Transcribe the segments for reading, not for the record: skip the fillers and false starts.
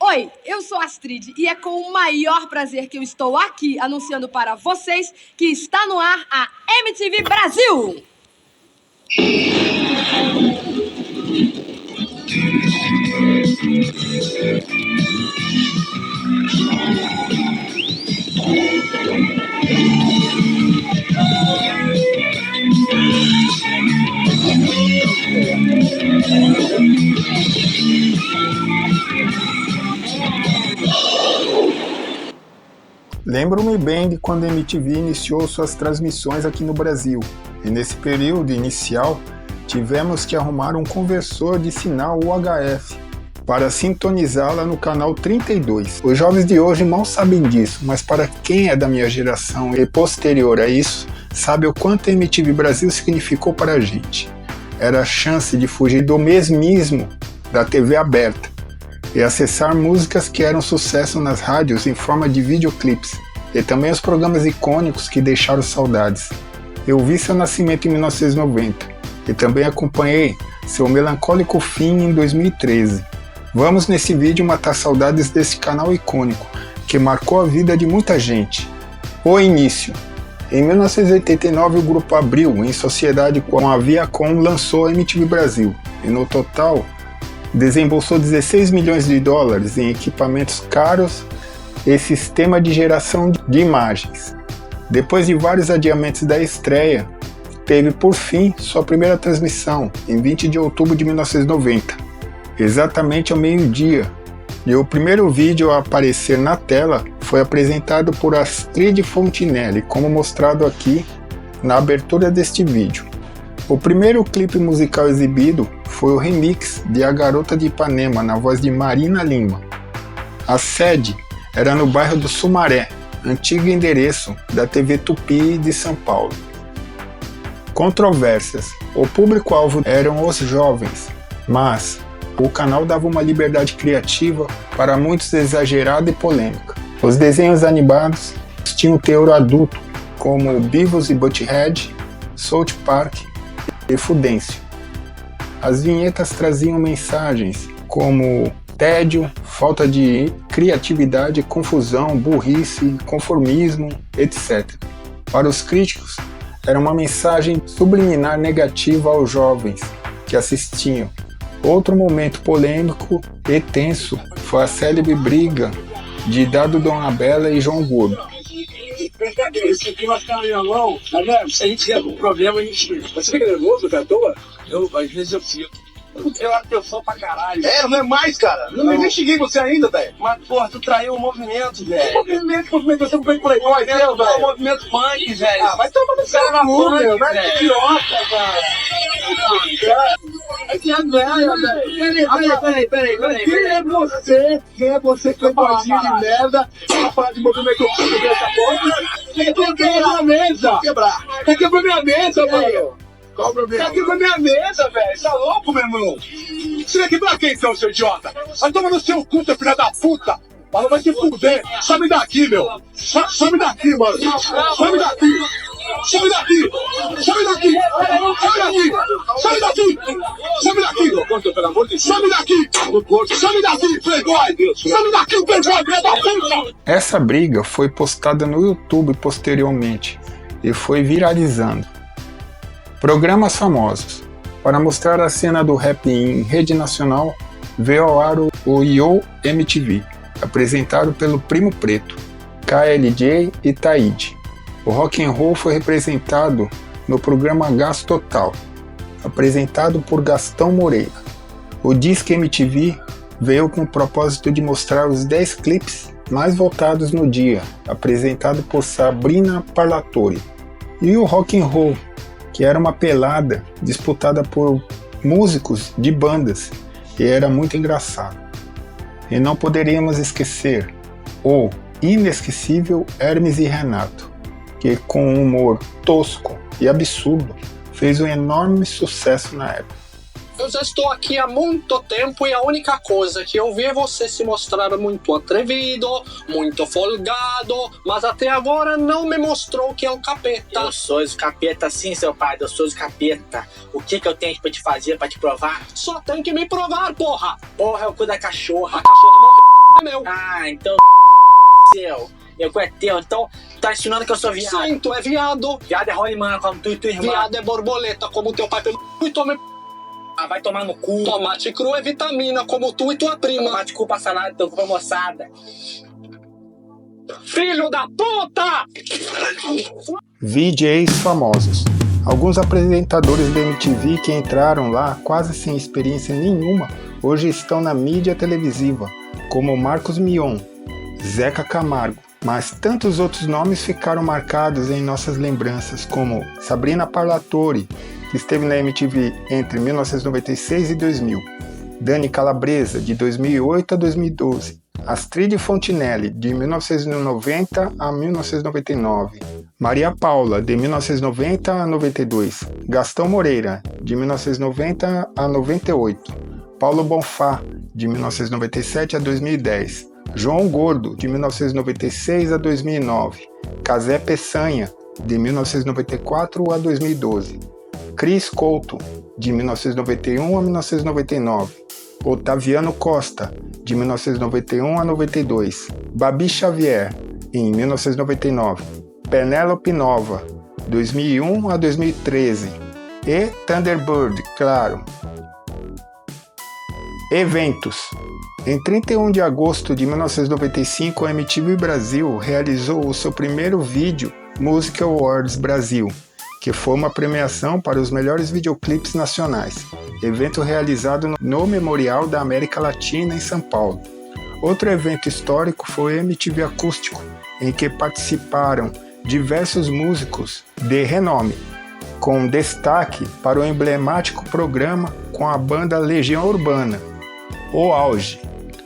Oi, eu sou Astrid e é com o maior prazer que eu estou aqui anunciando para vocês que está no ar a MTV Brasil! Lembro-me bem de quando a MTV iniciou suas transmissões aqui no Brasil, e nesse período inicial tivemos que arrumar um conversor de sinal UHF para sintonizá-la no canal 32. Os jovens de hoje mal sabem disso, mas para quem é da minha geração e posterior a isso, sabe o quanto a MTV Brasil significou para a gente. Era a chance de fugir do mesmismo da TV aberta e acessar músicas que eram sucesso nas rádios em forma de videoclipes, e também os programas icônicos que deixaram saudades. Eu vi seu nascimento em 1990 e também acompanhei seu melancólico fim em 2013. Vamos nesse vídeo matar saudades desse canal icônico que marcou a vida de muita gente. O início. Em 1989 o grupo Abril, em sociedade com a Viacom, lançou a MTV Brasil e no total desembolsou 16 milhões de dólares em equipamentos caros e sistema de geração de imagens. Depois de vários adiamentos da estreia, teve por fim sua primeira transmissão, em 20 de outubro de 1990, exatamente ao meio-dia, e o primeiro vídeo a aparecer na tela foi apresentado por Astrid Fontinelli, como mostrado aqui na abertura deste vídeo. O primeiro clipe musical exibido foi o remix de A Garota de Ipanema, na voz de Marina Lima. A sede era no bairro do Sumaré, antigo endereço da TV Tupi de São Paulo. Controvérsias. O público-alvo eram os jovens, mas o canal dava uma liberdade criativa, para muitos exagerada e polêmica. Os desenhos animados tinham teor adulto, como Beavis e Butthead, South Park e Fudêncio. As vinhetas traziam mensagens como tédio, falta de criatividade, confusão, burrice, conformismo, etc. Para os críticos, era uma mensagem subliminar negativa aos jovens que assistiam. Outro momento polêmico e tenso foi a célebre briga de Dado Dona Bela e João Gordo. Esse aqui vai ficar na minha mão, tá vendo? Se a gente tiver algum problema, a gente... Você fica nervoso, cara, à toa? Às vezes eu fico. Eu acho que eu sou pra caralho. É, não é mais, cara. Eu não investiguei você ainda, velho. Mas, porra, tu traiu o movimento, velho. Que movimento? Você não foi playboy, velho? O movimento punk, velho. Ah, vai tomar no seu na puta, velho. Vai que idiota, cara. Peraí. Quem é você, playboyzinho de merda, pra falar de movimento punk dessa porra? Quem quebrou minha mesa? Quem quebrou minha mesa, velho? Qual o problema? Tá aqui com a minha mesa, velho. Tá louco, meu irmão? Você vai quebrar quem, então, seu idiota? Vai tomar no seu cu, seu filho da puta. Mas vai se fuder. Some daqui, meu. Some daqui, mano. Some daqui. Some daqui. Some daqui. Some daqui. Some daqui. Some daqui. Pelo amor de Deus. Some daqui. Some daqui, playboy. Some daqui, playboy, filho da puta. Essa briga foi postada no YouTube posteriormente e foi viralizando. Programas famosos. Para mostrar a cena do rap em rede nacional, veio ao ar o Yo MTV, apresentado pelo Primo Preto, KLJ e Taíde. O rock and roll foi representado no programa Gás Total, apresentado por Gastão Moreira. O Disque MTV veio com o propósito de mostrar os 10 clipes mais votados no dia, apresentado por Sabrina Parlatore. E o Rock and Roll, que era uma pelada disputada por músicos de bandas, e era muito engraçado. E não poderíamos esquecer o inesquecível Hermes e Renato, que com um humor tosco e absurdo fez um enorme sucesso na época. Eu já estou aqui há muito tempo e a única coisa que eu vi é você se mostrar muito atrevido, muito folgado, mas até agora não me mostrou que é o capeta. Eu sou o capeta sim, seu pai, eu sou o capeta. O que eu tenho pra te fazer, pra te provar? Só tem que me provar, porra! Porra, é o cu da cachorra. A cachorra morreu. é meu. Ah, então seu. Eu é teu, então tá ensinando que eu sou viado. Sim, tu é viado. Viado é rolimã, como tu e tua irmã. Viado é borboleta, como teu pai pelo e tome. Ah, vai tomar no cu. Tomate cru é vitamina, como tu e tua prima. Tomate cu pra salada, teu cu pra moçada. Filho da puta! VJs famosos. Alguns apresentadores da MTV que entraram lá quase sem experiência nenhuma, hoje estão na mídia televisiva, como Marcos Mion, Zeca Camargo, mas tantos outros nomes ficaram marcados em nossas lembranças, como Sabrina Parlatore, que esteve na MTV entre 1996 e 2000, Dani Calabresa, de 2008 a 2012, Astrid Fontinelli, de 1990 a 1999, Maria Paula, de 1990 a 92, Gastão Moreira, de 1990 a 98, Paulo Bonfá, de 1997 a 2010, João Gordo, de 1996 a 2009, Cazé Peçanha, de 1994 a 2012, Cris Couto, de 1991 a 1999, Otaviano Costa, de 1991 a 92, Babi Xavier, em 1999, Penélope Nova, 2001 a 2013, e Thunderbird, claro. Eventos. Em 31 de agosto de 1995, a MTV Brasil realizou o seu primeiro vídeo Music Awards Brasil, que foi uma premiação para os melhores videoclipes nacionais, evento realizado no Memorial da América Latina em São Paulo. Outro evento histórico foi o MTV Acústico, em que participaram diversos músicos de renome, com destaque para o emblemático programa com a banda Legião Urbana, O Auge.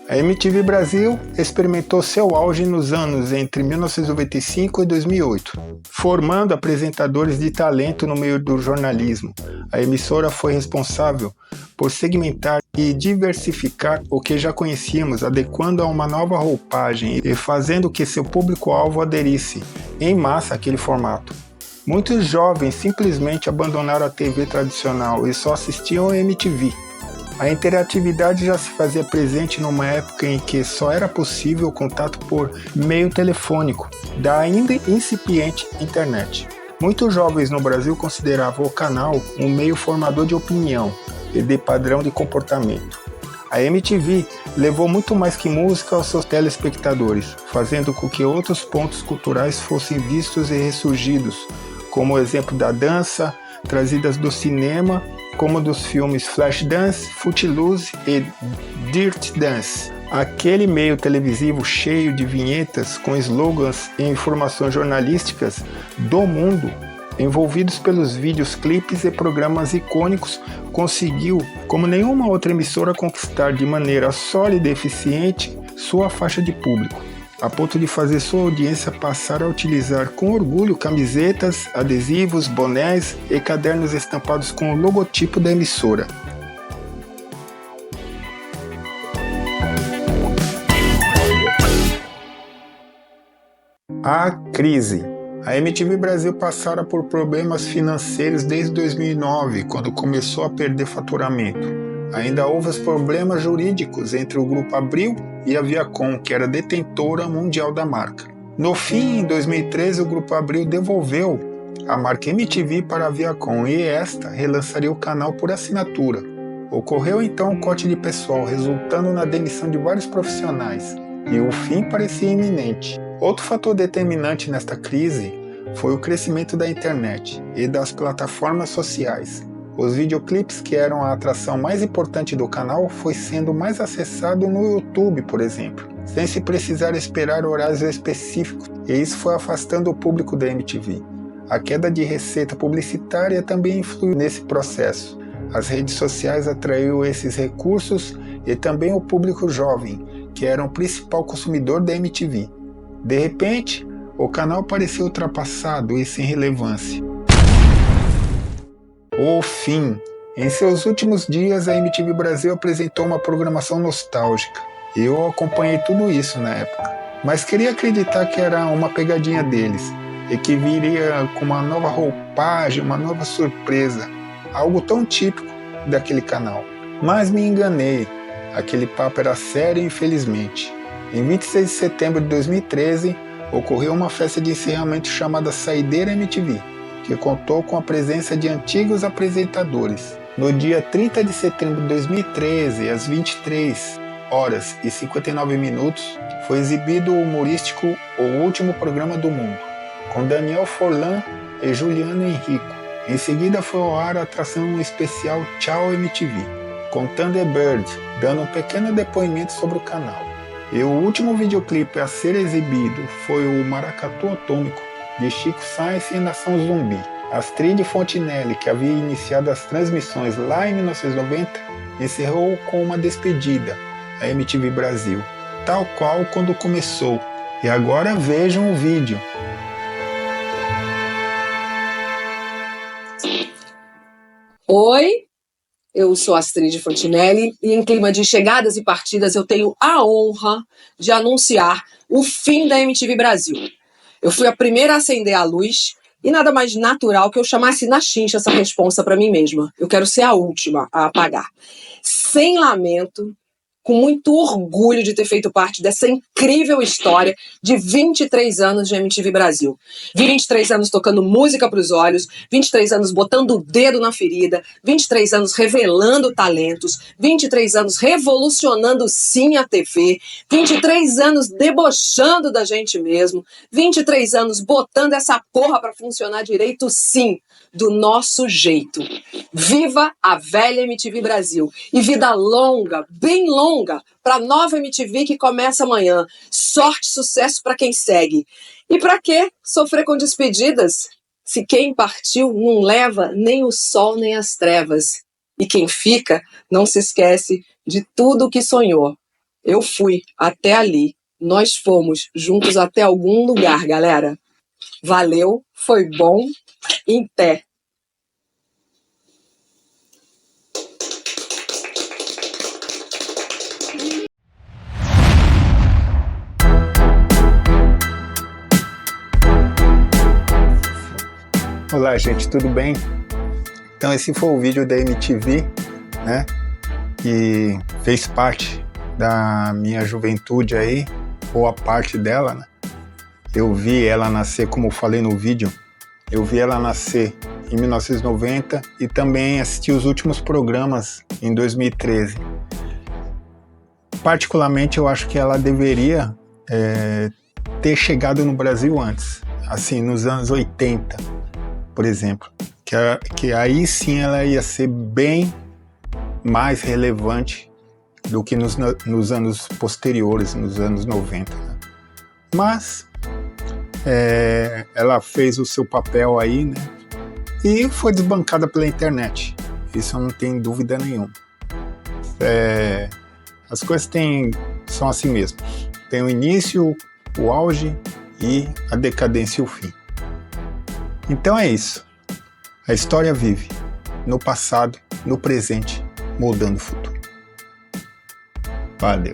A MTV Brasil experimentou seu auge nos anos entre 1995 e 2008, formando apresentadores de talento no meio do jornalismo. A emissora foi responsável por segmentar e diversificar o que já conhecíamos, adequando a uma nova roupagem e fazendo que seu público-alvo aderisse em massa àquele formato. Muitos jovens simplesmente abandonaram a TV tradicional e só assistiam a MTV. A interatividade já se fazia presente numa época em que só era possível o contato por meio telefônico, da ainda incipiente internet. Muitos jovens no Brasil consideravam o canal um meio formador de opinião e de padrão de comportamento. A MTV levou muito mais que música aos seus telespectadores, fazendo com que outros pontos culturais fossem vistos e ressurgidos, como o exemplo da dança, trazidas do cinema, como dos filmes Flashdance, Footloose e Dirty Dance. Aquele meio televisivo cheio de vinhetas com slogans e informações jornalísticas do mundo, envolvidos pelos vídeos, clipes e programas icônicos, conseguiu, como nenhuma outra emissora, conquistar de maneira sólida e eficiente sua faixa de público, a ponto de fazer sua audiência passar a utilizar com orgulho camisetas, adesivos, bonés e cadernos estampados com o logotipo da emissora. A crise. A MTV Brasil passara por problemas financeiros desde 2009, quando começou a perder faturamento. Ainda houve os problemas jurídicos entre o Grupo Abril e a Viacom, que era detentora mundial da marca. No fim, em 2013, o Grupo Abril devolveu a marca MTV para a Viacom e esta relançaria o canal por assinatura. Ocorreu então um corte de pessoal, resultando na demissão de vários profissionais, e o fim parecia iminente. Outro fator determinante nesta crise foi o crescimento da internet e das plataformas sociais. Os videoclipes, que eram a atração mais importante do canal, foi sendo mais acessado no YouTube, por exemplo, sem se precisar esperar horários específicos, e isso foi afastando o público da MTV. A queda de receita publicitária também influiu nesse processo. As redes sociais atraiu esses recursos e também o público jovem, que era o principal consumidor da MTV. De repente, o canal parecia ultrapassado e sem relevância. O fim. Em seus últimos dias, a MTV Brasil apresentou uma programação nostálgica. Eu acompanhei tudo isso na época, mas queria acreditar que era uma pegadinha deles e que viria com uma nova roupagem, uma nova surpresa, algo tão típico daquele canal. Mas me enganei, aquele papo era sério, infelizmente. Em 26 de setembro de 2013, ocorreu uma festa de encerramento chamada Saideira MTV, que contou com a presença de antigos apresentadores. No dia 30 de setembro de 2013, às 23h59, foi exibido o humorístico O Último Programa do Mundo, com Daniel Forlan e Juliano Henrico. Em seguida foi ao ar a atração especial Tchau MTV, com Thunderbird, dando um pequeno depoimento sobre o canal. E o último videoclipe a ser exibido foi o Maracatu Atômico, de Chico Science e Nação Zumbi. Astrid Fontinelli, que havia iniciado as transmissões lá em 1990, encerrou com uma despedida à MTV Brasil, tal qual quando começou. E agora vejam o vídeo. Oi, eu sou Astrid Fontinelli e em clima de chegadas e partidas eu tenho a honra de anunciar o fim da MTV Brasil. Eu fui a primeira a acender a luz e nada mais natural que eu chamasse na chincha essa responsa para mim mesma. Eu quero ser a última a apagar. Sem lamento, com muito orgulho de ter feito parte dessa incrível história de 23 anos de MTV Brasil. 23 anos tocando música para os olhos, 23 anos botando o dedo na ferida, 23 anos revelando talentos, 23 anos revolucionando sim a TV, 23 anos debochando da gente mesmo, 23 anos botando essa porra para funcionar direito sim, do nosso jeito. Viva a velha MTV Brasil e vida longa, bem longa, para a nova MTV que começa amanhã. Sorte e sucesso para quem segue. E para que sofrer com despedidas? Se quem partiu não leva nem o sol nem as trevas. E quem fica não se esquece de tudo o que sonhou. Eu fui até ali. Nós fomos juntos até algum lugar, galera. Valeu, foi bom. Em pé. Olá gente, tudo bem? Então esse foi o vídeo da MTV, né? Que fez parte da minha juventude aí, boa parte dela, né? Eu vi ela nascer, como eu falei no vídeo, eu vi ela nascer em 1990 e também assisti os últimos programas em 2013. Particularmente eu acho que ela deveria ter chegado no Brasil antes, assim, nos anos 80, por exemplo, que aí sim ela ia ser bem mais relevante do que nos anos posteriores, nos anos 90. Né? Mas ela fez o seu papel aí, né? E foi desbancada pela internet. Isso eu não tenho dúvida nenhuma. As coisas são assim mesmo. Tem o início, o auge e a decadência e o fim. Então é isso. A história vive no passado, no presente, moldando o futuro. Valeu.